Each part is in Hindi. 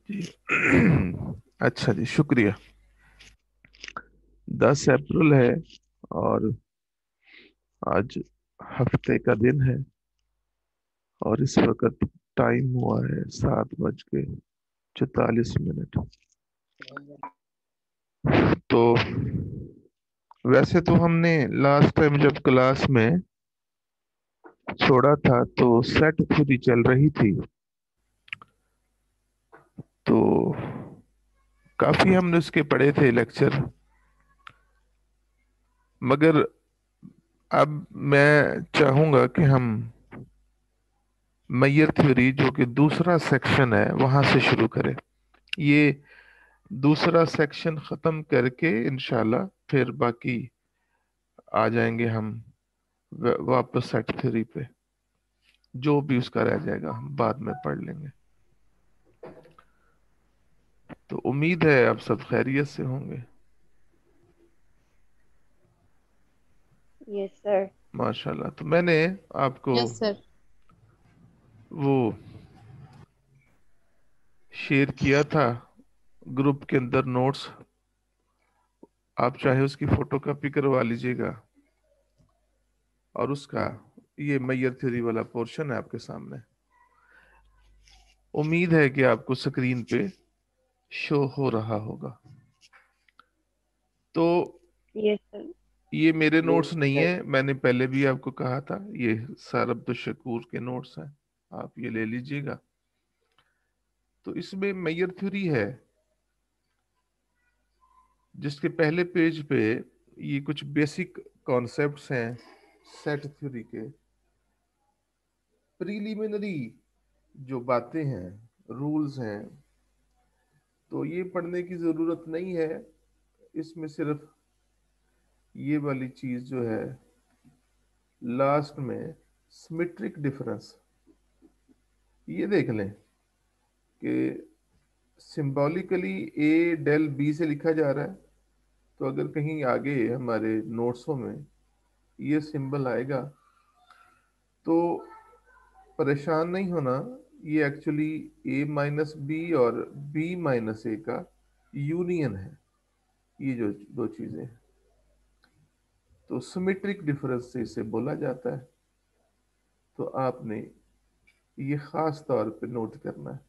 जी। अच्छा जी, शुक्रिया। 10 अप्रैल है और आज हफ्ते का दिन है और इस वक्त टाइम हुआ है 7:44। तो वैसे तो हमने लास्ट टाइम जब क्लास में छोड़ा था तो सेट थ्योरी चल रही थी। तो काफी हमने उसके पढ़े थे लेक्चर, मगर अब मैं चाहूंगा कि हम मैयर थ्योरी जो कि दूसरा सेक्शन है वहां से शुरू करें। ये दूसरा सेक्शन खत्म करके इंशाल्लाह फिर बाकी आ जाएंगे हम वापस सेट थ्योरी पे। जो भी उसका रह जाएगा हम बाद में पढ़ लेंगे। तो उम्मीद है आप सब खैरियत से होंगे। Yes sir. माशाल्लाह। तो मैंने आपको यस सर। वो शेयर किया था ग्रुप के अंदर नोट्स। आप चाहे उसकी फोटोकॉपी करवा लीजिएगा और उसका ये मैयर थ्योरी वाला पोर्शन है आपके सामने। उम्मीद है कि आपको स्क्रीन पे शो हो रहा होगा। तो यस सर। ये मेरे नोट्स नहीं है, मैंने पहले भी आपको कहा था, ये सर अब्दुल शकूर के नोट्स हैं। आप ये ले लीजिएगा। तो इसमें मैयर थ्योरी है जिसके पहले पेज पे ये कुछ बेसिक कॉन्सेप्ट्स हैं सेट थ्योरी के। प्रीलिमिनरी जो बातें हैं, रूल्स हैं, तो ये पढ़ने की जरूरत नहीं है। इसमें सिर्फ ये वाली चीज जो है लास्ट में, सिमेट्रिक डिफरेंस, ये देख लें कि सिंबॉलिकली ए डेल बी से लिखा जा रहा है। तो अगर कहीं आगे हमारे नोट्सों में ये सिंबल आएगा तो परेशान नहीं होना। ये एक्चुअली ए माइनस बी और बी माइनस ए का यूनियन है। ये जो दो चीजें हैं, तो सिमेट्रिक डिफरेंस से इसे बोला जाता है। तो आपने ये खास तौर पे नोट करना है।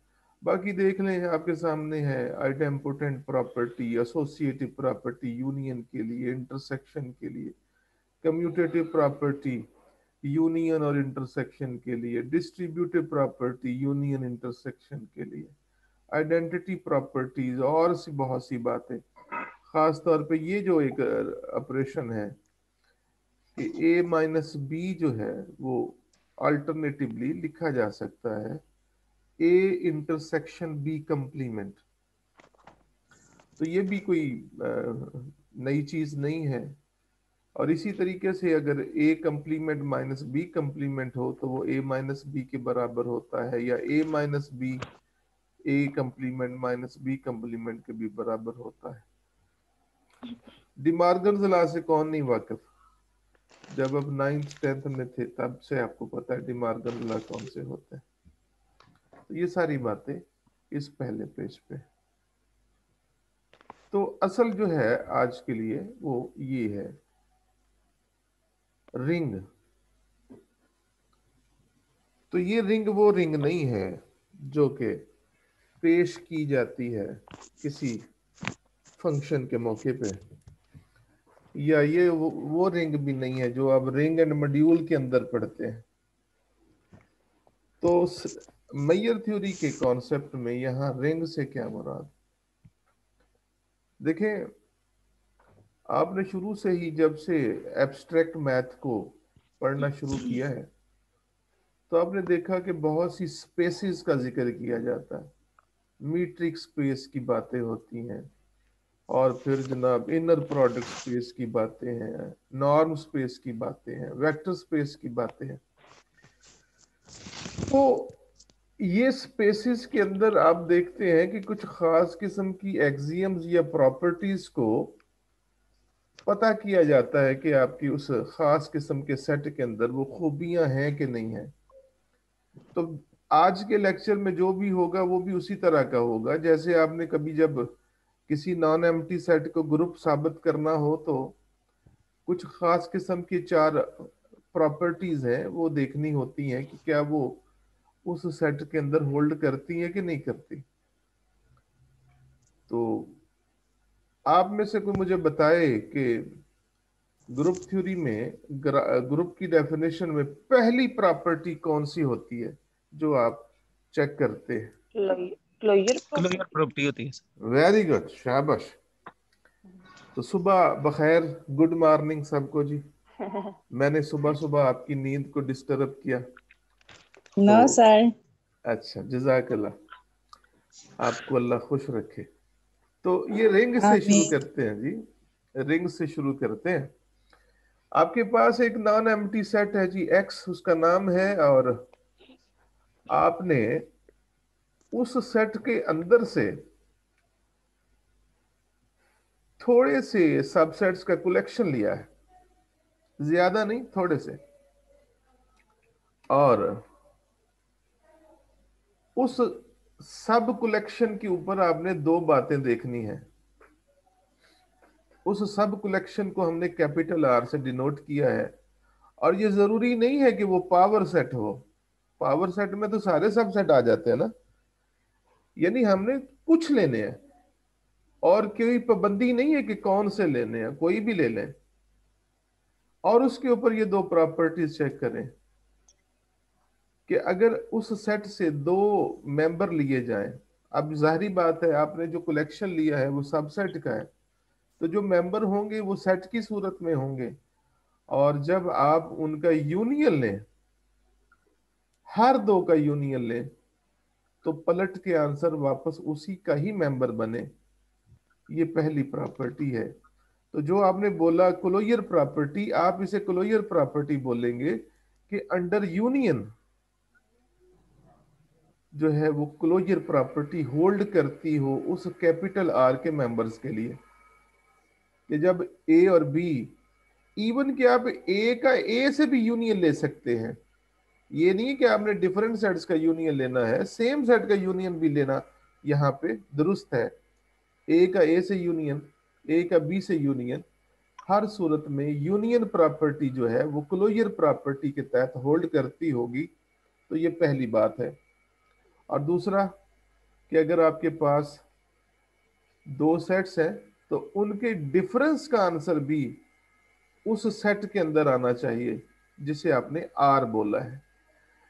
बाकी देख लें, आपके सामने है idempotent property, associative property union के लिए, इंटरसेक्शन के लिए, कम्यूटेटिव प्रॉपर्टी यूनियन और इंटरसेक्शन के लिए, डिस्ट्रीब्यूटिव प्रॉपर्टी यूनियन इंटरसेक्शन के लिए, आइडेंटिटी प्रॉपर्टीज और सी बहुत सी बातें। खास तौर पे ये जो एक ऑपरेशन है कि ए माइनस बी जो है वो अल्टरनेटिवली लिखा जा सकता है ए इंटरसेक्शन बी कंप्लीमेंट। तो ये भी कोई नई चीज नहीं है। और इसी तरीके से अगर ए कंप्लीमेंट माइनस बी कंप्लीमेंट हो तो वो ए माइनस बी के बराबर होता है, या ए माइनस बी ए कंप्लीमेंट माइनस बी कंप्लीमेंट के भी बराबर होता है। डिमार्गन्स लॉ से कौन नहीं वाकिफ? जब अब 9th 10th में थे तब से आपको पता है डिमार्गन्स लॉ कौन से होते हैं। तो ये सारी बातें इस पहले पेज पे। तो असल जो है आज के लिए वो ये है, रिंग। तो ये रिंग वो रिंग नहीं है जो कि पेश की जाती है किसी फंक्शन के मौके पे, या ये वो रिंग भी नहीं है जो आप रिंग एंड मॉड्यूल के अंदर पढ़ते हैं। तो मैयर थ्योरी के कॉन्सेप्ट में यहां रिंग से क्या मुराद? देखें, आपने शुरू से ही जब से एब्स्ट्रैक्ट मैथ को पढ़ना शुरू किया है तो आपने देखा कि बहुत सी स्पेसिस का जिक्र किया जाता है। मीट्रिक स्पेस की बातें होती हैं, और फिर जनाब इनर प्रोडक्ट स्पेस की बातें हैं, नॉर्म स्पेस की बातें हैं, वेक्टर स्पेस की बातें हैं। तो ये स्पेसिस के अंदर आप देखते हैं कि कुछ खास किस्म की एक्सियम्स या प्रॉपर्टीज को पता किया जाता है कि आपकी उस खास किस्म के सेट के अंदर वो खूबियां हैं कि नहीं है। तो आज के लेक्चर में जो भी होगा वो भी उसी तरह का होगा। जैसे आपने कभी जब किसी नॉन एम्प्टी सेट को ग्रुप साबित करना हो तो कुछ खास किस्म की चार प्रॉपर्टीज हैं वो देखनी होती हैं कि क्या वो उस सेट के अंदर होल्ड करती है कि नहीं करती। तो आप में से कोई मुझे बताए कि ग्रुप थ्योरी में ग्रुप की डेफिनेशन में पहली प्रॉपर्टी कौन सी होती है जो आप चेक करते हैं। Closure closure property. प्रॉपर्टी होती है सर। वेरी गुड, शाबाश। तो सुबह बखैर, गुड मॉर्निंग सबको जी। मैंने सुबह सुबह आपकी नींद को डिस्टर्ब किया नो तो सर। अच्छा, जजाकल्लाह, आपको अल्लाह खुश रखे। तो ये रिंग से शुरू आमीन। करते हैं जी, रिंग से शुरू करते हैं। आपके पास एक नॉन एम्प्टी सेट है जी, एक्स उसका नाम है, और आपने उस सेट के अंदर से थोड़े से सबसेट्स का कलेक्शन लिया है, ज्यादा नहीं, थोड़े से। और उस सब कलेक्शन के ऊपर आपने दो बातें देखनी है। उस सब कलेक्शन को हमने कैपिटल आर से डिनोट किया है, और ये जरूरी नहीं है कि वो पावर सेट हो। पावर सेट में तो सारे सब सेट आ जाते हैं ना, यानी हमने कुछ लेने हैं और कोई पाबंदी नहीं है कि कौन से लेने हैं, कोई भी ले लें। और उसके ऊपर ये दो प्रॉपर्टीज चेक करें कि अगर उस सेट से दो मेंबर लिए जाएं, अब जाहिर बात है आपने जो कलेक्शन लिया है वो सबसेट का है, तो जो मेंबर होंगे वो सेट की सूरत में होंगे। और जब आप उनका यूनियन लें, हर दो का यूनियन लें, तो पलट के आंसर वापस उसी का ही मेंबर बने। ये पहली प्रॉपर्टी है। तो जो आपने बोला क्लोजर प्रॉपर्टी, आप इसे क्लोजर प्रॉपर्टी बोलेंगे कि अंडर यूनियन जो है वो क्लोजर प्रॉपर्टी होल्ड करती हो उस कैपिटल आर के मेंबर्स के लिए, कि जब ए और बी, इवन कि आप ए का ए से भी यूनियन ले सकते हैं। ये नहीं कि आपने डिफरेंट सेट्स का यूनियन लेना है, सेम सेट का यूनियन भी लेना यहाँ पे दुरुस्त है। ए का ए से यूनियन, ए का बी से यूनियन, हर सूरत में यूनियन प्रॉपर्टी जो है वो क्लोजर प्रॉपर्टी के तहत होल्ड करती होगी। तो ये पहली बात है। और दूसरा कि अगर आपके पास दो सेट्स हैं तो उनके डिफरेंस का आंसर भी उस सेट के अंदर आना चाहिए जिसे आपने आर बोला है।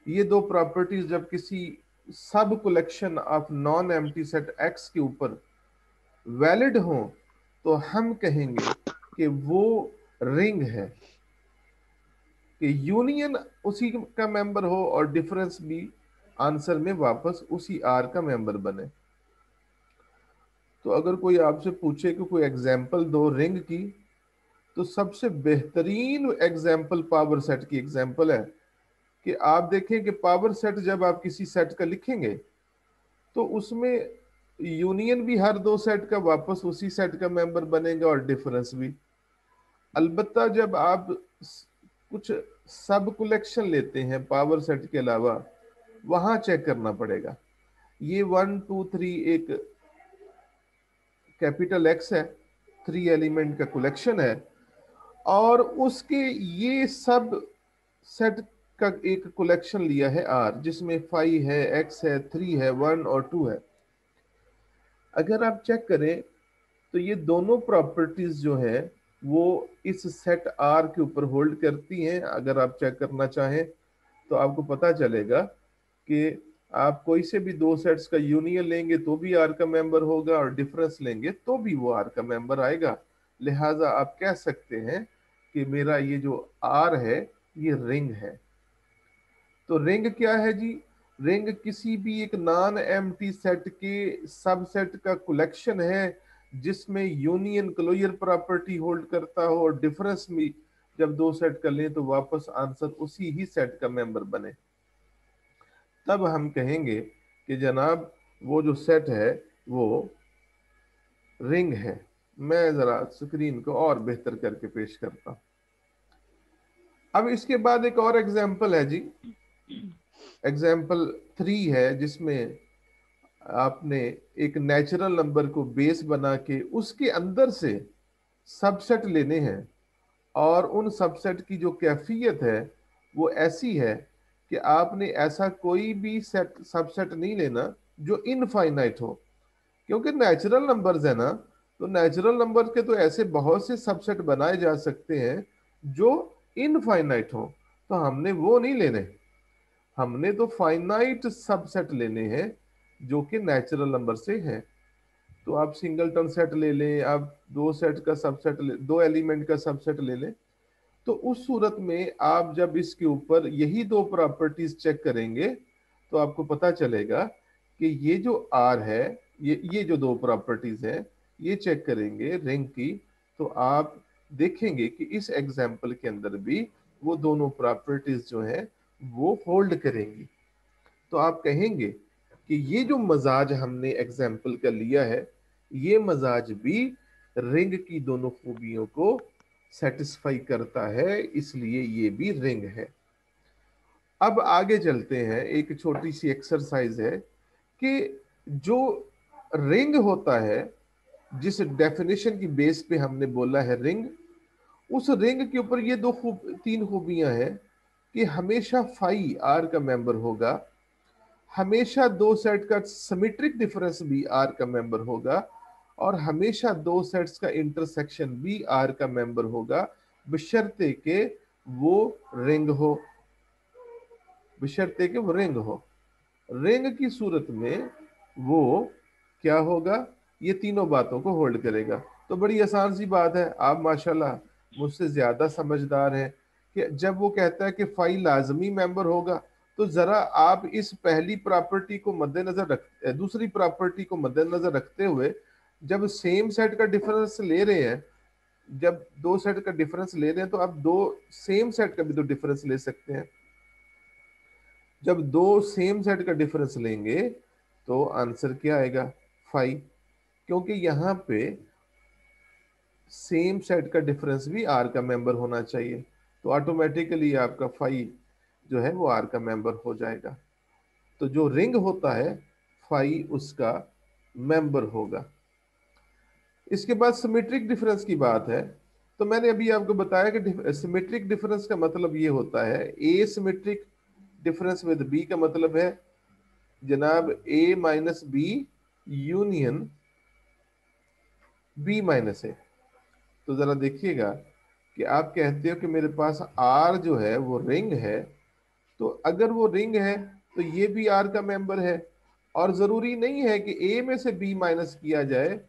ये दो प्रॉपर्टीज जब किसी सब collection of non empty set x के ऊपर वैलिड हो तो हम कहेंगे कि वो रिंग है, कि यूनियन उसी का मेंबर हो और डिफरेंस भी आंसर में वापस उसी आर का मेंबर बने। तो अगर कोई आपसे पूछे कि कोई एग्जाम्पल दो रिंग की, तो सबसे बेहतरीन एग्जाम्पल पावर सेट की एग्जाम्पल है। कि आप देखें कि पावर सेट जब आप किसी सेट का लिखेंगे तो उसमें यूनियन भी हर दो सेट का वापस उसी सेट का मेंबर बनेगा और डिफरेंस भी। अलबत्ता जब आप कुछ सब कलेक्शन लेते हैं पावर सेट के अलावा, वहां चेक करना पड़ेगा। ये 1 2 3 एक कैपिटल एक्स है, 3 एलिमेंट का कलेक्शन है, और उसके ये सब सेट का एक कलेक्शन लिया है आर, जिसमें 5 है, एक्स है, 3 है, 1 और 2 है। अगर आप चेक करें तो ये दोनों प्रॉपर्टीज जो है वो इस सेट आर के ऊपर होल्ड करती हैं। अगर आप चेक करना चाहें तो आपको पता चलेगा कि आप कोई से भी दो सेट्स का यूनियन लेंगे तो भी आर का मेंबर होगा, और डिफरेंस लेंगे तो भी वो आर का मेंबर आएगा। लिहाजा आप कह सकते हैं कि मेरा ये जो आर है ये रिंग है। तो रिंग क्या है जी? रिंग किसी भी एक नॉन एम्प्टी सेट के सबसेट का कलेक्शन है जिसमें यूनियन क्लोजर प्रॉपर्टी होल्ड करता हो और डिफरेंस भी जब दो सेट कर लें तो वापस आंसर उसी ही सेट का मेंबर बने। तब हम कहेंगे कि जनाब वो जो सेट है वो रिंग है। मैं जरा स्क्रीन को और बेहतर करके पेश करता हूं। अब इसके बाद एक और एग्जांपल है जी। एग्जाम्पल 3 है जिसमें आपने एक नेचुरल नंबर को बेस बना के उसके अंदर से सबसेट लेने हैं, और उन सबसेट की जो कैफियत है वो ऐसी है कि आपने ऐसा कोई भी सेट सबसेट नहीं लेना जो इनफाइनाइट हो। क्योंकि नेचुरल नंबर्स है ना, तो नेचुरल नंबर के तो ऐसे बहुत से सबसेट बनाए जा सकते हैं जो इनफाइनाइट हो, तो हमने वो नहीं लेने। हमने तो फाइनाइट सबसेट लेने हैं जो कि नेचुरल नंबर से हैं। तो आप सिंगलटन सेट ले लें, आप दो सेट का सबसेट ले, दो एलिमेंट का सबसेट ले लें, तो उस सूरत में आप जब इसके ऊपर यही दो प्रॉपर्टीज चेक करेंगे तो आपको पता चलेगा कि ये जो आर है, ये जो दो प्रॉपर्टीज है, ये चेक करेंगे रिंग की, तो आप देखेंगे कि इस एग्जाम्पल के अंदर भी वो दोनों प्रॉपर्टीज जो है वो होल्ड करेंगी। तो आप कहेंगे कि ये जो मजाज हमने एग्जाम्पल का लिया है, ये मजाज भी रिंग की दोनों खूबियों को सेटिस्फाई करता है, इसलिए ये भी रिंग है। अब आगे चलते हैं, एक छोटी सी एक्सरसाइज है कि जो रिंग होता है, जिस डेफिनेशन की बेस पे हमने बोला है रिंग, उस रिंग के ऊपर ये तीन खूबियां हैं कि हमेशा फाई आर का मेंबर होगा, हमेशा दो सेट का सिमेट्रिक डिफरेंस भी आर का मेंबर होगा, और हमेशा दो सेट्स का इंटरसेक्शन भी आर का मेंबर होगा, बशर्ते के वो रिंग हो। बशर्ते के वो रिंग हो। रिंग की सूरत में वो क्या होगा, ये तीनों बातों को होल्ड करेगा। तो बड़ी आसान सी बात है, आप माशाल्लाह मुझसे ज्यादा समझदार हैं कि जब वो कहता है कि फाई लाजमी मेंबर होगा, तो जरा आप इस पहली प्रॉपर्टी को मद्देनजर रख, दूसरी प्रॉपर्टी को मद्देनजर रखते हुए, जब सेम सेट का डिफरेंस ले रहे हैं, जब दो सेट का डिफरेंस ले रहे हैं, तो आप दो सेम सेट का भी तो डिफरेंस ले सकते हैं। जब दो सेम सेट का डिफरेंस लेंगे तो आंसर क्या आएगा, 5, क्योंकि यहां पे सेम सेट का डिफरेंस भी आर का मेंबर होना चाहिए, तो ऑटोमेटिकली आपका 5 जो है वो आर का मेंबर हो जाएगा। तो जो रिंग होता है 5 उसका मेंबर होगा। इसके बाद सिमेट्रिक डिफरेंस की बात है, तो मैंने अभी आपको बताया कि सिमेट्रिक डिफरेंस का मतलब ये होता है, A symmetric difference with B का मतलब है जनाब A minus B union B minus A. तो जरा देखिएगा कि आप कहते हो कि मेरे पास आर जो है वो रिंग है, तो अगर वो रिंग है तो ये भी आर का मेंबर है, और जरूरी नहीं है कि ए में से बी माइनस किया जाए,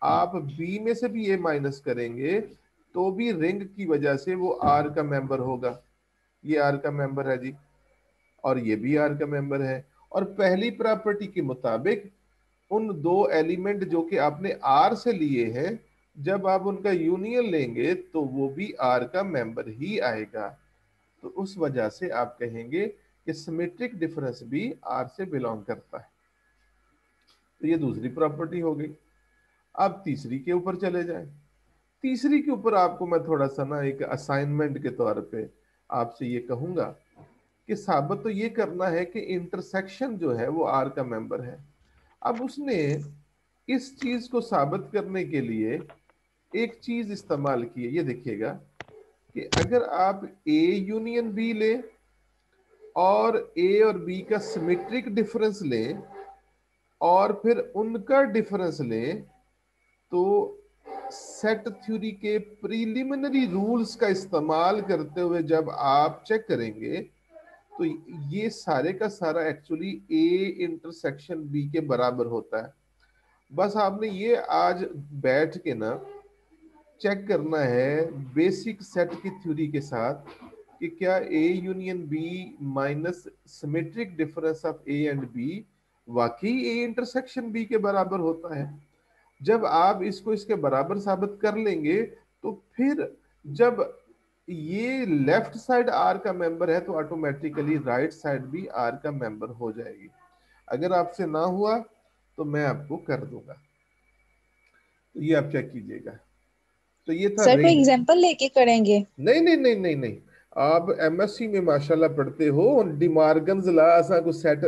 आप बी में से भी ए माइनस करेंगे तो भी रिंग की वजह से वो आर का मेंबर होगा। ये आर का मेंबर है जी, और ये भी आर का मेंबर है। और पहली प्रॉपर्टी के मुताबिक उन दो एलिमेंट जो कि आपने आर से लिए हैं, जब आप उनका यूनियन लेंगे तो वो भी आर का मेंबर ही आएगा। तो उस वजह से आप कहेंगे कि सिमेट्रिक डिफरेंस भी आर से बिलोंग करता है। तो ये दूसरी प्रॉपर्टी हो गई। अब तीसरी के ऊपर चले जाएं। तीसरी के ऊपर आपको मैं थोड़ा सा ना एक असाइनमेंट के तौर पे आपसे ये कहूंगा कि साबित तो ये करना है कि इंटरसेक्शन जो है वो आर का मेंबर है। अब उसने इस चीज को साबित करने के लिए एक चीज इस्तेमाल की है, ये देखिएगा कि अगर आप ए यूनियन बी ले और ए और बी का सिमेट्रिक डिफरेंस लें और फिर उनका डिफरेंस लें, तो सेट थ्योरी के प्रीलिमिनरी रूल्स का इस्तेमाल करते हुए जब आप चेक करेंगे, तो ये सारे का सारा एक्चुअली ए इंटरसेक्शन बी के बराबर होता है। बस आपने ये आज बैठ के ना चेक करना है बेसिक सेट की थ्योरी के साथ कि क्या A union B minus symmetric difference of A and B वाकई ए इंटरसेक्शन बी के बराबर होता है। जब आप इसको इसके बराबर साबित कर लेंगे, तो फिर जब ये लेफ्ट साइड आर का मेंबर है तो ऑटोमेटिकली राइट साइड भी आर का मेंबर हो जाएगी। अगर आपसे ना हुआ तो मैं आपको कर दूंगा, तो ये आप चेक कीजिएगा। तो ये था सर कोई रिंग। एग्जांपल लेके करेंगे? नहीं नहीं नहीं नहीं नहीं, आप एमएससी में माशाल्लाह पढ़ते हो, डिमार्गन्स ला असा को सेट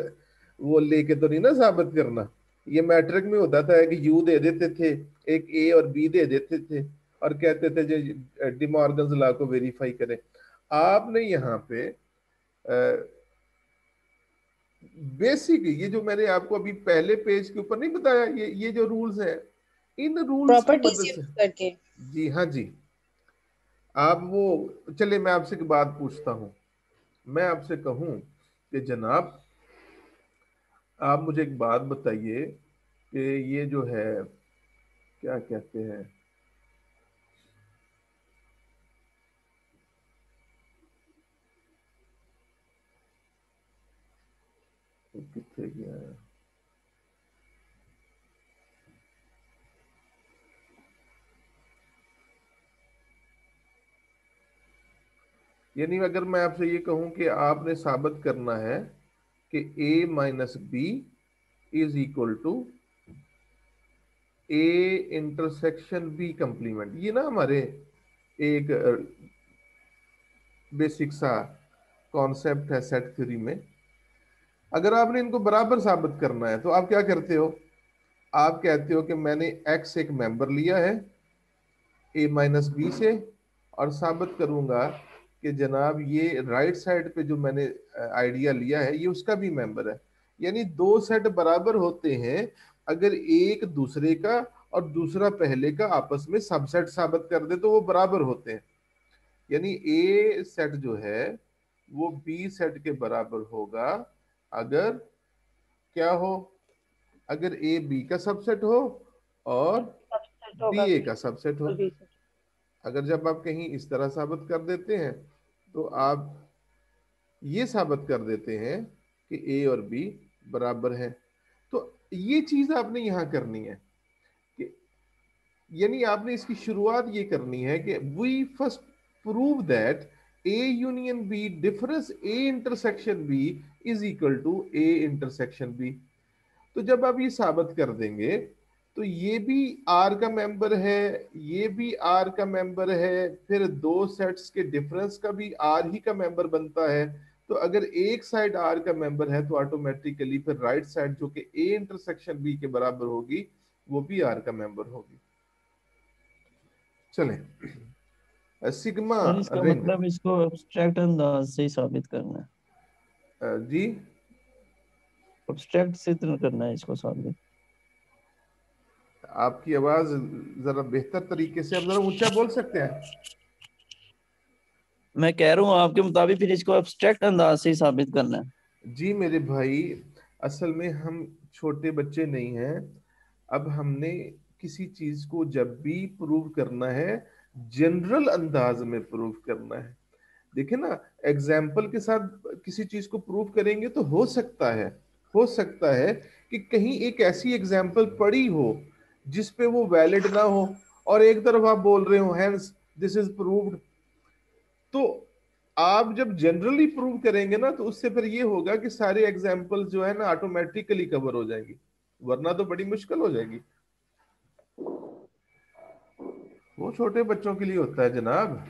वो लेके तो नहीं ना साबित करना। ये मैट्रिक में होता था कि यू दे देते थे, एक ए और बी दे देते थे और कहते थे जो डिमार्गन्स ला को वेरीफाई करें। आपने यहाँ पे बेसिक ये जो मैंने आपको अभी पहले पेज के ऊपर नहीं बताया, ये जो रूल्स है, इन रूल्स की प्रॉपर्टीज मदद से। यूज करके। जी हाँ जी। आप वो चले, मैं आपसे एक बात पूछता हूं। मैं आपसे कहूं कि जनाब आप मुझे एक बात बताइए कि ये जो है क्या कहते हैं, कितने गया है, यानी अगर मैं आपसे ये कहूं कि आपने साबित करना है कि A minus B is equal to A intersection B complement, ये ना हमारे एक बेसिक सा कॉन्सेप्ट है सेट थ्योरी में। अगर आपने इनको बराबर साबित करना है तो आप क्या करते हो, आप कहते हो कि मैंने एक्स एक मेंबर लिया है ए माइनस बी से, और साबित करूंगा कि जनाब ये राइट साइड पे जो मैंने आइडिया लिया है ये उसका भी मेंबर है। यानी दो सेट बराबर होते हैं अगर एक दूसरे का और दूसरा पहले का आपस में सबसेट साबित कर दे तो वो बराबर होते हैं। यानी ए सेट जो है वो बी सेट के बराबर होगा अगर क्या हो, अगर ए बी का सबसेट हो और सबसेट बी होगा ए बी का सबसेट हो। और बी से। अगर जब आप कहीं इस तरह साबित कर देते हैं तो आप ये साबित कर देते हैं कि ए और बी बराबर है। तो ये चीज आपने यहां करनी है कि यानी आपने इसकी शुरुआत ये करनी है कि we first prove that A union B difference A intersection B is equal to A intersection B. तो जब आप ये साबित कर देंगे तो ये भी आर का मेंबर है, ये भी आर का मेंबर है, फिर दो सेट्स के डिफरेंस का भी आर ही का मेंबर बनता है। तो अगर एक साइड आर का मेंबर है तो ऑटोमेटिकली फिर राइट साइड जो कि ए इंटरसेक्शन बी के बराबर होगी वो भी आर का मेंबर होगी। चलें, सिग्मा सर इसका रिंग। मतलब इसको एब्स्ट्रैक्ट अंदाज से ही साबित करना है, जी एब्स्ट्रैक्ट से तो करना है इसको साबित। आपकी आवाज जरा बेहतर तरीके से, आप जरा ऊंचा बोल सकते हैं। मैं कह रहा हूँ आपके मुताबिक फिर इसको एब्स्ट्रैक्ट अंदाज से ही साबित करना है। जी मेरे भाई, असल में हम छोटे बच्चे नहीं हैं। अब हमने किसी चीज को जब भी प्रूव करना है जनरल अंदाज में प्रूव करना है। देखिए ना, एग्जाम्पल के साथ किसी चीज को प्रूव करेंगे तो हो सकता है कि कहीं एक ऐसी एग्जाम्पल पड़ी हो जिस पे वो वैलिड ना हो, और एक तरफ आप बोल रहे हो हैंस दिस इज प्रूव्ड। तो आप जब जनरली प्रूव करेंगे ना तो उससे फिर ये होगा कि सारे एग्जाम्पल जो है ना ऑटोमेटिकली कवर हो जाएंगी, वरना तो बड़ी मुश्किल हो जाएगी। वो छोटे बच्चों के लिए होता है जनाब।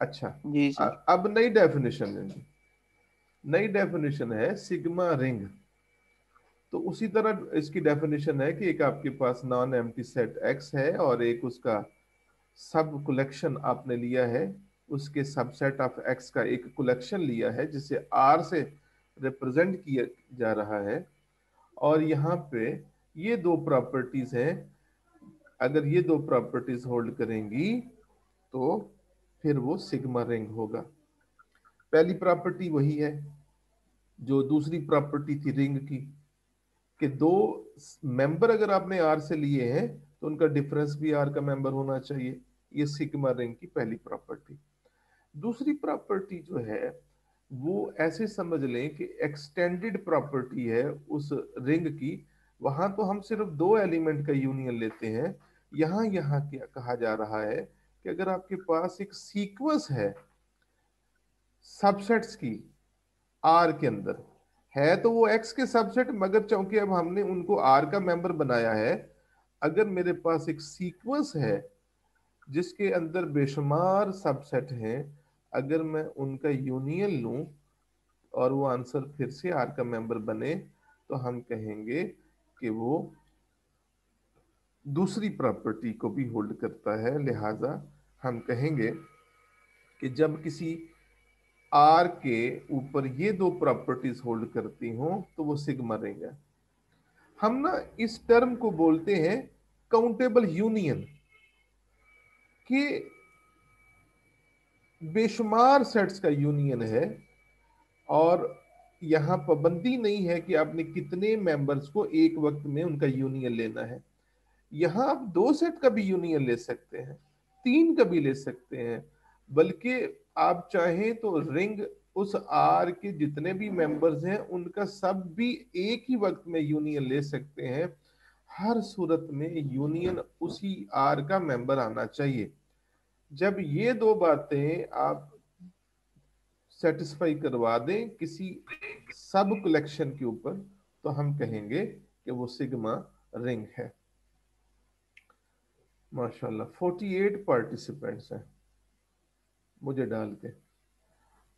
अच्छा, जी सर। अब नई डेफिनेशन है। नई डेफिनेशन है सिग्मा रिंग। तो उसी तरह इसकी डेफिनेशन है कि एक आपके पास नॉन एम्प्टी सेट एक्स है और एक उसका सब कलेक्शन आपने लिया है, उसके सबसेट ऑफ एक्स का एक कलेक्शन लिया है जिसे आर से रिप्रेजेंट किया जा रहा है। और यहाँ पे ये दो प्रॉपर्टीज हैं, अगर ये दो प्रॉपर्टीज होल्ड करेंगी तो फिर वो सिग्मा रिंग होगा। पहली प्रॉपर्टी वही है जो दूसरी प्रॉपर्टी थी रिंग की, कि दो मेंबर अगर आपने आर से लिए हैं तो उनका डिफरेंस भी आर का मेंबर होना चाहिए। ये सिग्मा रिंग की पहली प्रॉपर्टी। दूसरी प्रॉपर्टी जो है वो ऐसे समझ लें कि एक्सटेंडेड प्रॉपर्टी है उस रिंग की। वहां तो हम सिर्फ दो एलिमेंट का यूनियन लेते हैं, यहाँ यहाँ क्या कहा जा रहा है कि अगर आपके पास एक सीक्वेंस है सबसेट्स की आर के अंदर, है तो वो एक्स के सबसेट, मगर चूंकि अब हमने उनको आर का मेंबर बनाया है, अगर मेरे पास एक सीक्वेंस है जिसके अंदर बेशुमार सबसेट हैं अगर मैं उनका यूनियन लूं और वो आंसर फिर से आर का मेंबर बने तो हम कहेंगे कि वो दूसरी प्रॉपर्टी को भी होल्ड करता है। लिहाजा हम कहेंगे कि जब किसी आर के ऊपर ये दो प्रॉपर्टीज होल्ड करती हों तो वो सिग्मा रिंग है। हम ना इस टर्म को बोलते हैं काउंटेबल यूनियन, कि बेशुमार सेट्स का यूनियन है और यहां पाबंदी नहीं है कि आपने कितने मेंबर्स को एक वक्त में उनका यूनियन लेना है। यहां आप दो सेट का भी यूनियन ले सकते हैं, तीन का भी ले सकते हैं, बल्कि आप चाहें तो रिंग उस आर के जितने भी मेंबर्स हैं उनका सब भी एक ही वक्त में यूनियन ले सकते हैं। हर सूरत में यूनियन उसी आर का मेंबर आना चाहिए। जब ये दो बातें आप सेटिस्फाई करवा दें किसी सब कलेक्शन के ऊपर तो हम कहेंगे कि वो सिग्मा रिंग है। माशाल्लाह 48 पार्टिसिपेंट्स हैं मुझे डाल के।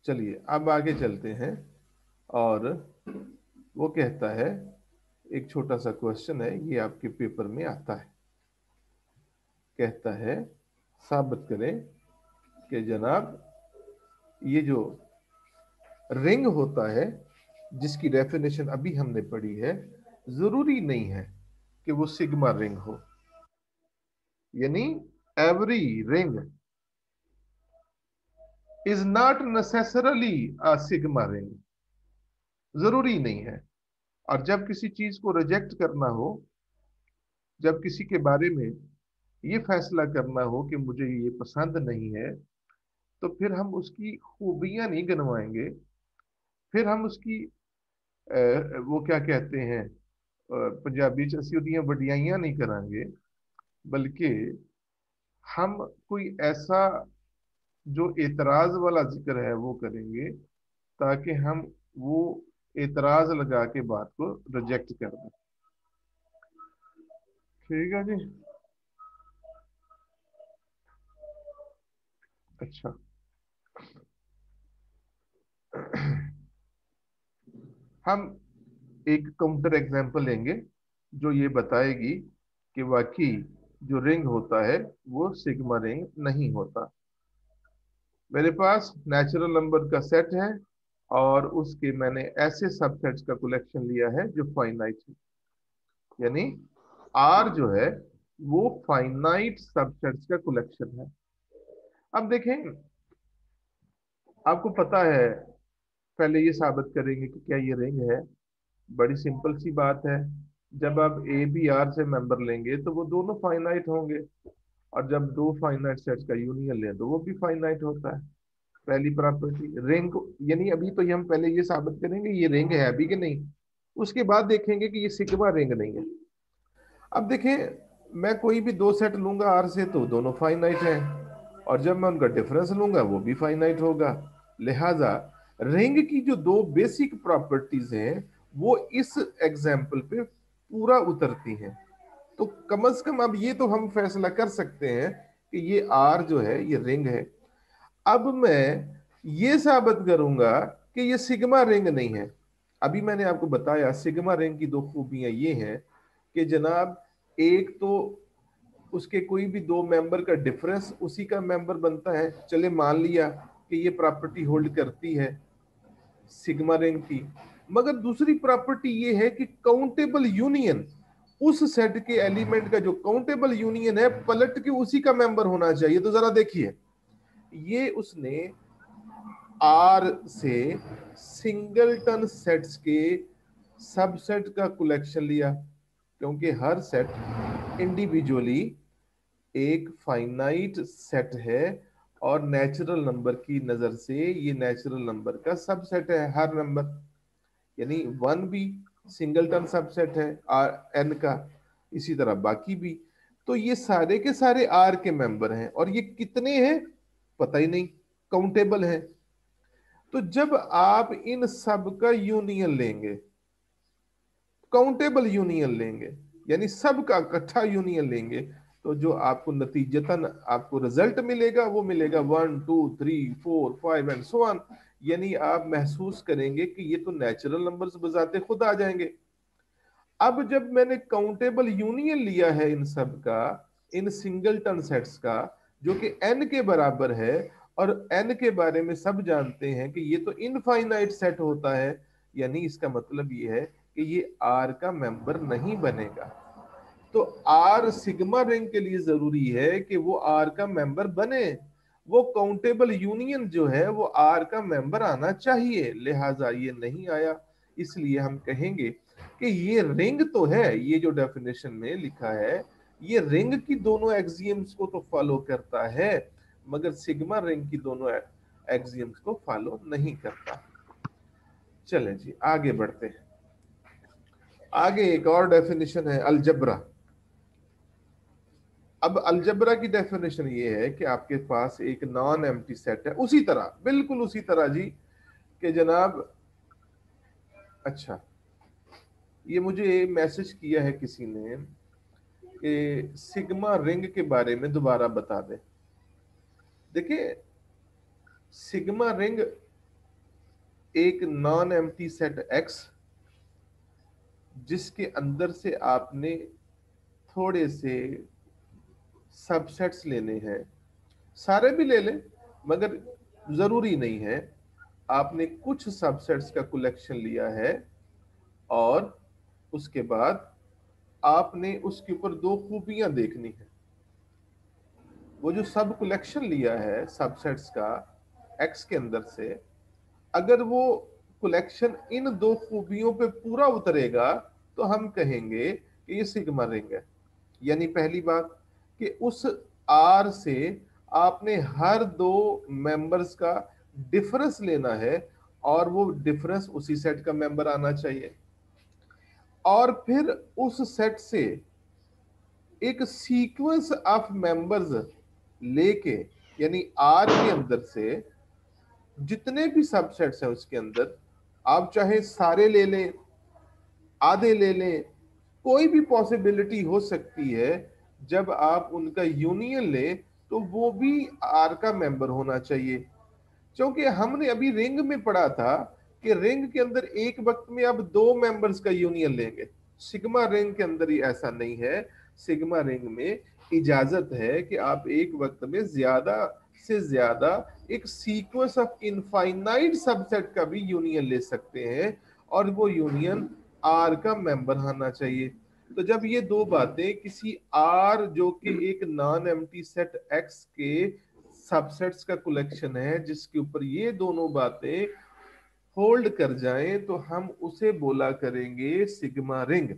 चलिए अब आगे चलते हैं और वो कहता है, एक छोटा सा क्वेश्चन है, ये आपके पेपर में आता है। कहता है साबित करें कि जनाब ये जो रिंग होता है जिसकी डेफिनेशन अभी हमने पढ़ी है, जरूरी नहीं है कि वो सिग्मा रिंग हो। यानी every ring is not necessarily a sigma ring, जरूरी नहीं है। और जब किसी चीज को रिजेक्ट करना हो, जब किसी के बारे में ये फैसला करना हो कि मुझे ये पसंद नहीं है, तो फिर हम उसकी खूबियां नहीं गिनवाएंगे, फिर हम उसकी वो क्या कहते हैं पंजाबी च असी ओदियां वडियाइयां नहीं करांगे, बल्कि हम कोई ऐसा जो एतराज वाला जिक्र है वो करेंगे, ताकि हम वो एतराज लगा के बात को रिजेक्ट कर दें। ठीक है जी। अच्छा हम एक काउंटर एग्जांपल लेंगे जो ये बताएगी कि वाकई जो रिंग होता है वो सिग्मा रिंग नहीं होता। मेरे पास नेचुरल नंबर का सेट है और उसके मैंने ऐसे सबसेट्स का कलेक्शन लिया है जो फाइनाइट है। यानी आर जो है वो फाइनाइट सबसेट्स का कलेक्शन है। अब देखें, आपको पता है, पहले ये साबित करेंगे कि क्या ये रिंग है। बड़ी सिंपल सी बात है, जब आप ए बी आर से मेंबर लेंगे तो वो दोनों फाइनाइट होंगे, और जब दो फाइनाइट सेट्स का यूनियन लें तो वो भी फाइनाइट होता है। पहली प्रॉपर्टी रिंग, यानी अभी तो ये हम पहले ये साबित करेंगे ये रिंग है अभी कि नहीं, उसके बाद देखेंगे कि ये सिग्मा रिंग नहीं है। अब देखें, मैं कोई भी दो सेट लूंगा आर से तो दोनों फाइनाइट हैं, और जब मैं उनका डिफरेंस लूंगा वो भी फाइनाइट होगा। लिहाजा रिंग की जो दो बेसिक प्रॉपर्टीज हैं वो इस एग्जाम्पल पे पूरा उतरती हैं। तो कम से कम अब ये तो हम फैसला कर सकते हैं कि ये आर जो है ये रिंग है। अब मैं ये साबित करूंगा कि ये सिग्मा रिंग नहीं है। अभी मैंने आपको बताया सिग्मा रिंग की दो खूबियां ये हैं कि जनाब, एक तो उसके कोई भी दो मेंबर का डिफरेंस उसी का मेंबर बनता है। चले मान लिया कि ये प्रॉपर्टी होल्ड करती है सिग्मा रिंग की, मगर दूसरी प्रॉपर्टी ये है कि काउंटेबल यूनियन, उस सेट के एलिमेंट का जो काउंटेबल यूनियन है पलट के उसी का मेंबर होना चाहिए। तो जरा देखिए, ये उसने आर से सिंगलटन सेट्स के सबसेट का कलेक्शन लिया, क्योंकि हर सेट इंडिविजुअली एक फाइनाइट सेट है और नेचुरल नंबर की नजर से ये नेचुरल नंबर का सबसेट है हर नंबर। यानी वन भी सिंगलटन सबसेट है आर एन का, इसी तरह बाकी भी। तो ये सारे के सारे आर के मेंबर हैं, और ये कितने हैं पता ही नहीं, काउंटेबल है। तो जब आप इन सब का यूनियन लेंगे, काउंटेबल यूनियन लेंगे, यानी सब का इकट्ठा यूनियन लेंगे, तो जो आपको नतीजतन आपको रिजल्ट मिलेगा वो मिलेगा 1 2 3 4 5 एंड सो ऑन। यानी आप महसूस करेंगे कि ये तो नेचुरल नंबर्स बजाते खुद आ जाएंगे। अब जब मैंने काउंटेबल यूनियन लिया है इन सब का, इन सिंगलटन सेट्स का, जो कि n के बराबर है, और n के बारे में सब जानते हैं कि ये तो इनफाइनाइट सेट होता है, यानी इसका मतलब ये है कि ये R का मेंबर नहीं बनेगा। तो R सिग्मा रिंग के लिए जरूरी है कि वो R का मेंबर बने, वो काउंटेबल यूनियन जो है वो R का मेंबर आना चाहिए, लिहाजा ये नहीं आया। इसलिए हम कहेंगे कि ये रिंग तो है, ये जो डेफिनेशन में लिखा है ये रिंग की दोनों एक्सियम्स को तो फॉलो करता है, मगर सिग्मा रिंग की दोनों एक्सियम्स को फॉलो नहीं करता। चलें जी आगे बढ़ते हैं। आगे एक और डेफिनेशन है अलजबरा। अब अलजबरा की डेफिनेशन ये है कि आपके पास एक नॉन एम्प्टी सेट है, उसी तरह, बिल्कुल उसी तरह जी, कि जनाब, अच्छा, ये मुझे मैसेज किया है किसी ने कि सिग्मा रिंग के बारे में दोबारा बता दे। देखिए, सिग्मा रिंग एक नॉन एम्प्टी सेट एक्स, जिसके अंदर से आपने थोड़े से सबसेट्स लेने हैं, सारे भी ले लें मगर जरूरी नहीं है, आपने कुछ सबसेट्स का कलेक्शन लिया है, और उसके बाद आपने उसके ऊपर दो खूबियां देखनी है। वो जो सब कलेक्शन लिया है सबसेट्स का एक्स के अंदर से, अगर वो कलेक्शन इन दो खूबियों पे पूरा उतरेगा तो हम कहेंगे कि ये सिग्मा रिंग है। यानी पहली बात कि उस आर से आपने हर दो मेंबर्स का डिफरेंस लेना है, और वो डिफरेंस उसी सेट का मेंबर आना चाहिए, और फिर उस सेट से एक सीक्वेंस ऑफ मेंबर्स लेके, यानी आर के अंदर से जितने भी सबसेट्स हैं उसके अंदर, आप चाहे सारे ले लें, आधे ले लें, कोई भी पॉसिबिलिटी हो सकती है, जब आप उनका यूनियन लें तो वो भी आर का मेंबर होना चाहिए। क्योंकि हमने अभी रिंग में पढ़ा था कि रिंग के अंदर एक वक्त में आप दो मेंबर्स का यूनियन लेंगे, सिग्मा रिंग के अंदर ही ऐसा नहीं है। सिग्मा रिंग में इजाजत है कि आप एक वक्त में ज्यादा से ज्यादा एक सीक्वेंस ऑफ इनफाइनाइट सबसेट का भी यूनियन ले सकते हैं, और वो यूनियन आर का मेंबर होना चाहिए। तो जब ये दो बातें किसी आर जो कि एक नॉन एम्प्टी सेट एक्स के सबसेट्स का कलेक्शन है, जिसके ऊपर ये दोनों बातें होल्ड कर जाएं, तो हम उसे बोला करेंगे सिग्मा रिंग।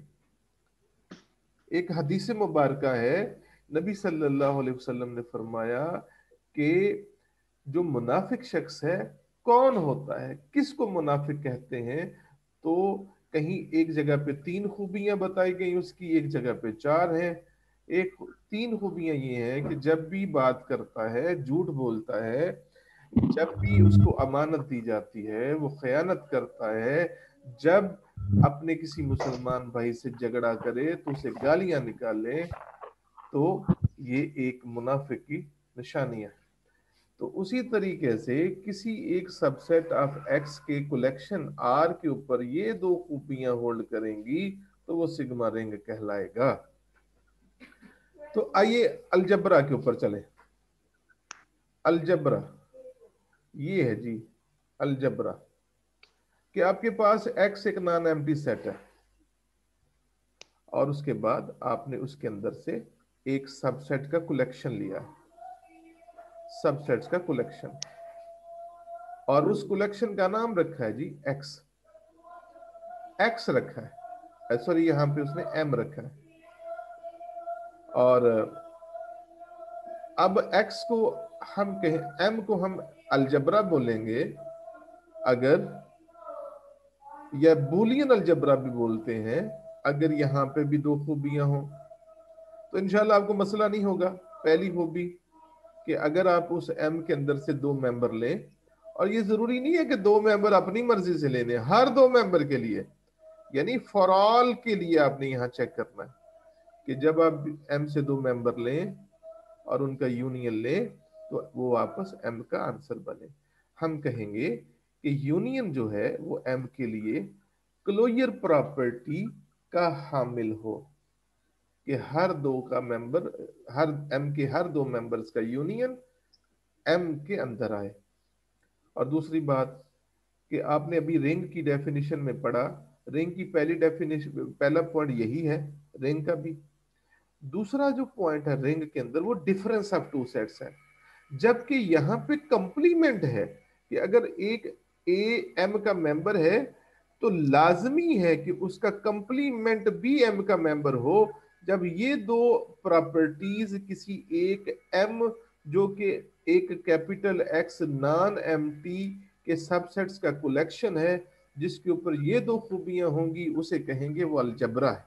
एक हदीस मुबारका है, नबी सल्लल्लाहु अलैहि वसल्लम ने फरमाया कि जो मुनाफिक शख्स है कौन होता है, किसको मुनाफिक कहते हैं, तो कहीं एक जगह पे 3 खूबियां बताई गई उसकी, एक जगह पे 4 हैं। एक 3 खूबियां ये हैं कि जब भी बात करता है झूठ बोलता है, जब भी उसको अमानत दी जाती है वो खयानत करता है, जब अपने किसी मुसलमान भाई से झगड़ा करे तो उसे गालियां निकाले, तो ये एक मुनाफिक की निशानियां है। तो उसी तरीके से किसी एक सबसेट ऑफ एक्स के कलेक्शन आर के ऊपर ये दो खूबियां होल्ड करेंगी तो वो सिग्मा रिंग कहलाएगा। तो आइए अलजबरा के ऊपर चले। अलजबरा ये है जी, अलजबरा कि आपके पास एक्स एक नॉन एम्प्टी सेट है, और उसके बाद आपने उसके अंदर से एक सबसेट का कलेक्शन लिया, सबसेट्स का कलेक्शन, और उस कलेक्शन का नाम रखा है जी एक्स, एक्स रखा है, सॉरी यहां पे उसने एम रखा है। और अब एक्स को हम कहें, एम को हम अलजबरा बोलेंगे अगर, या बूलियन अलजबरा भी बोलते हैं अगर यहाँ पे भी दो खूबियां हो, तो इंशाल्लाह आपको मसला नहीं होगा। पहली खूबी कि अगर आप उस एम के अंदर से दो मेंबर लें, और ये जरूरी नहीं है कि दो मेंबर अपनी मर्जी से लेने, हर दो मेंबर के लिए, यानी फॉर ऑल के लिए आपने यहां चेक करना है कि जब आप एम से 2 मेंबर लें और उनका यूनियन लें तो वो वापस एम का आंसर बने। हम कहेंगे कि यूनियन जो है वो एम के लिए क्लोजर प्रॉपर्टी का हामिल हो, कि हर दो का मेंबर, हर एम के हर 2 मेंबर्स का यूनियन एम के अंदर आए। और दूसरी बात कि आपने अभी रिंग की डेफिनेशन में पढ़ा, रिंग की पहली डेफिनेशन, पहला पॉइंट यही है रिंग का भी। दूसरा जो पॉइंट है रिंग के अंदर वो डिफरेंस ऑफ टू सेट्स है, जबकि यहां पे कंप्लीमेंट है कि अगर एक ए एम का मेंबर है तो लाजमी है कि उसका कंप्लीमेंट भी एम का मेंबर हो। जब ये दो प्रॉपर्टीज किसी एक एम, जो कि एक capital X non empty के सबसेट्स का कलेक्शन है, जिसके ऊपर ये दो खूबियां होंगी, उसे कहेंगे वो अलजबरा है।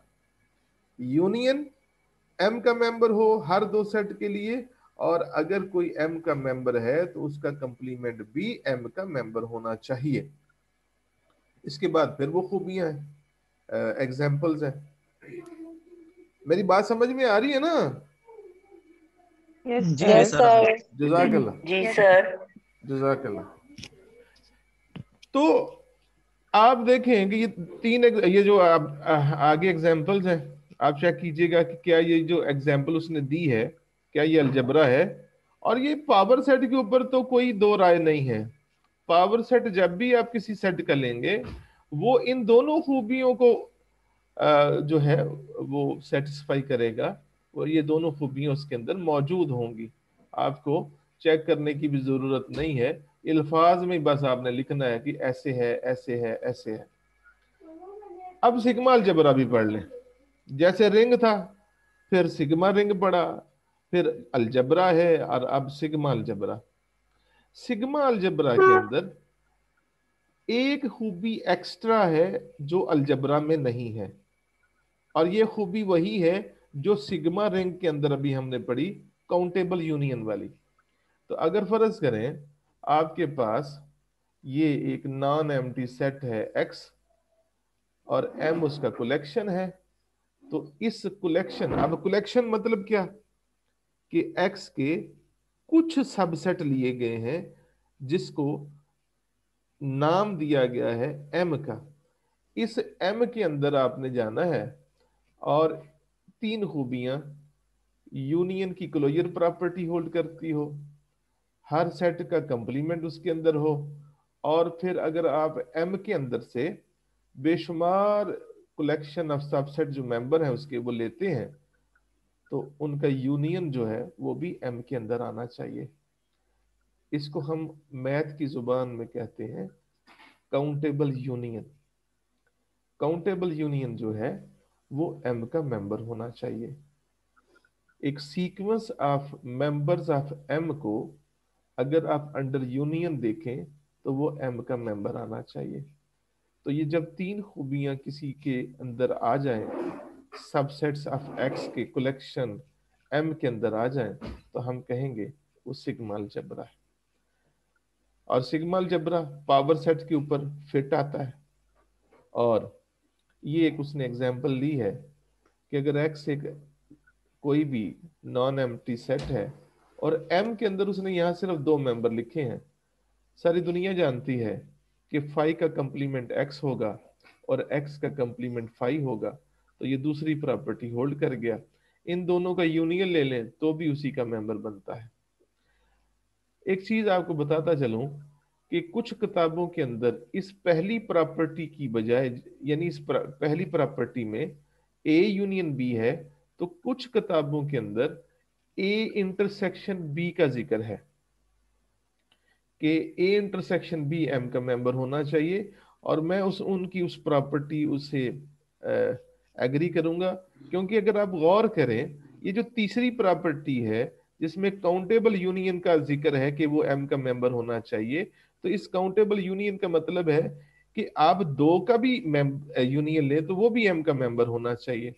यूनियन एम का मेंबर हो हर 2 सेट के लिए, और अगर कोई एम का मेंबर है तो उसका कंप्लीमेंट भी एम का मेंबर होना चाहिए। इसके बाद फिर वो खूबियां हैं, एग्जाम्पल्स हैं। मेरी बात समझ में आ रही है ना? यस जी सर। सर। जजाकल्ला। जी सर। जजाकल्ला। तो आप देखें कि ये ये जो आप आगे एग्जाम्पल्स हैं, आप चेक कीजिएगा कि क्या ये जो एग्जाम्पल उसने दी है क्या ये अलजबरा है। और ये पावर सेट के ऊपर तो कोई दो राय नहीं है। पावर सेट जब भी आप किसी सेट का लेंगे वो इन दोनों खूबियों को जो है वो सेटिस्फाई करेगा, और ये दोनों खूबियां उसके अंदर मौजूद होंगी। आपको चेक करने की भी जरूरत नहीं है, अल्फाज में बस आपने लिखना है कि ऐसे है ऐसे है ऐसे है। अब सिग्मा अलजबरा भी पढ़ लें। जैसे रिंग था, फिर सिग्मा रिंग पढ़ा, फिर अलजबरा है, और अब सिग्मा अलजबरा। सिग्मा अलजबरा के अंदर एक खूबी एक्स्ट्रा है जो अलजबरा में नहीं है, और ये खूबी वही है जो सिग्मा रिंग के अंदर अभी हमने पढ़ी, काउंटेबल यूनियन वाली। तो अगर फर्ज करें आपके पास ये एक नॉन एम्प्टी सेट है एक्स, और एम उसका कलेक्शन है, तो इस कलेक्शन, अब कलेक्शन मतलब क्या कि एक्स के कुछ सबसेट लिए गए हैं जिसको नाम दिया गया है एम का। इस एम के अंदर आपने जाना है, और 3 खूबियां यूनियन की क्लोजर प्रॉपर्टी होल्ड करती हो, हर सेट का कंप्लीमेंट उसके अंदर हो, और फिर अगर आप एम के अंदर से बेशुमार कलेक्शन ऑफ सबसेट जो मेंबर है उसके वो लेते हैं, तो उनका यूनियन जो है वो भी एम के अंदर आना चाहिए। इसको हम मैथ की जुबान में कहते हैं काउंटेबल यूनियन। काउंटेबल यूनियन जो है वो एम का मेंबर होना चाहिए। एक sequence of members of M को अगर आप अंडर यूनियन देखें तो वो एम का मेंबर आना चाहिए। तो ये जब 3 खूबियां किसी के अंदर आ जाएं, सबसेट्स ऑफ एक्स के कलेक्शन एम के अंदर आ जाएं, तो हम कहेंगे वो सिग्मा अलजबरा है। और सिग्मा अलजबरा पावर सेट के ऊपर फिट आता है। और ये एक उसने एग्जांपल ली है कि अगर एक्स एक कोई भी नॉन एम्प्टी सेट है, और एम के अंदर उसने यहां सिर्फ 2 मेंबर लिखे हैं, सारी दुनिया जानती है कि फाई का कंप्लीमेंट एक्स होगा और एक्स का कंप्लीमेंट फाई होगा, तो ये दूसरी प्रॉपर्टी होल्ड कर गया। इन दोनों का यूनियन ले लें तो भी उसी का मेंबर बनता है। एक चीज आपको बताता चलूं कि कुछ किताबों के अंदर इस पहली प्रॉपर्टी की बजाय, यानी इस पहली प्रॉपर्टी में ए यूनियन बी है, तो कुछ किताबों के अंदर ए इंटरसेक्शन बी का जिक्र है कि ए इंटरसेक्शन बी एम का मेंबर होना चाहिए। और मैं उनकी उस प्रॉपर्टी उससे एग्री करूंगा, क्योंकि अगर आप गौर करें ये जो तीसरी प्रॉपर्टी है जिसमें काउंटेबल यूनियन का जिक्र है कि वो एम का मेंबर होना चाहिए, तो इस काउंटेबल यूनियन का मतलब है कि आप 2 का भी यूनियन लें तो वो भी एम का मेंबर होना चाहिए।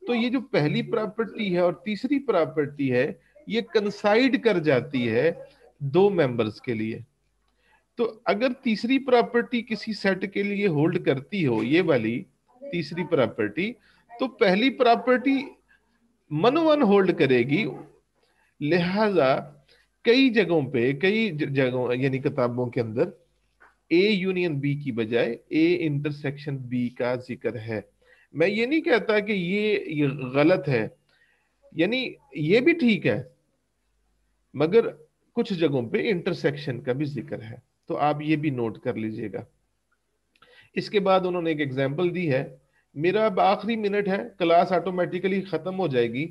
तो ये जो पहली प्रॉपर्टी है और तीसरी प्रॉपर्टी है, ये कंसाइड कर जाती है 2 मेंबर्स के लिए। तो अगर तीसरी प्रॉपर्टी किसी सेट के लिए होल्ड करती हो, ये वाली तीसरी प्रॉपर्टी, तो पहली प्रॉपर्टी मनोवन होल्ड करेगी, लिहाजा कई जगहों पे, कई जगहों यानी किताबों के अंदर ए यूनियन बी की बजाय ए इंटरसेक्शन बी का जिक्र है। मैं ये नहीं कहता कि ये गलत है, यानी ये भी ठीक है, मगर कुछ जगहों पे इंटरसेक्शन का भी जिक्र है, तो आप ये भी नोट कर लीजिएगा। इसके बाद उन्होंने एक एग्जांपल दी है। मेरा अब आखिरी मिनट है, क्लास ऑटोमेटिकली खत्म हो जाएगी,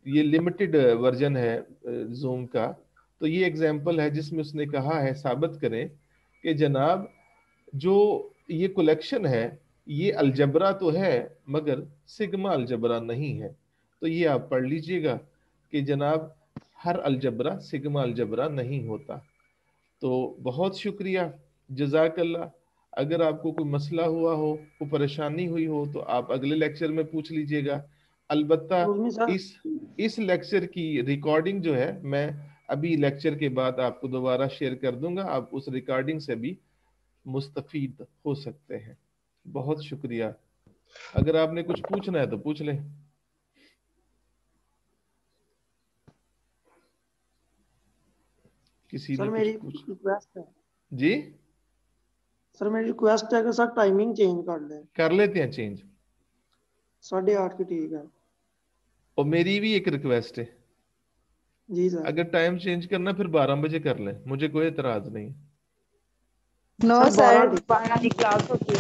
ये लिमिटेड वर्जन है जूम का। तो ये एग्जांपल है जिसमें उसने कहा है साबित करें कि जनाब जो ये कलेक्शन है ये अलजबरा तो है मगर सिग्मा अलजबरा नहीं है। तो ये आप पढ़ लीजिएगा कि जनाब हर अलजबरा सिग्मा अलजबरा नहीं होता। तो बहुत शुक्रिया, जजाकल्ला। अगर आपको कोई मसला हुआ हो, कोई परेशानी हुई हो, तो आप अगले लेक्चर में पूछ लीजिएगा। अलबत्ता उसमें सर इस इस लेक्चर की रिकॉर्डिंग जो है मैं अभी लेक्चर के बाद आपको दोबारा शेयर कर दूंगा, आप उस रिकॉर्डिंग से भी मुस्तफीद हो सकते हैं। बहुत शुक्रिया। अगर आपने कुछ पूछना है तो पूछ लें। किसी ने सर कुछ मेरी पूछ रिक्वेस्ट है, जी, सर मेरी रिक्वेस्ट है कि सर टाइमिंग चेंज कर दें, कर लेते हैं चेंज। 8:30 की ठीक है। और मेरी भी एक रिक्वेस्ट है, जी सर। अगर टाइम चेंज करना फिर 12 बजे कर लें, मुझे कोई एतराज नहीं। नो सर 12 सर, ठीक है। 12 की क्लास होती है।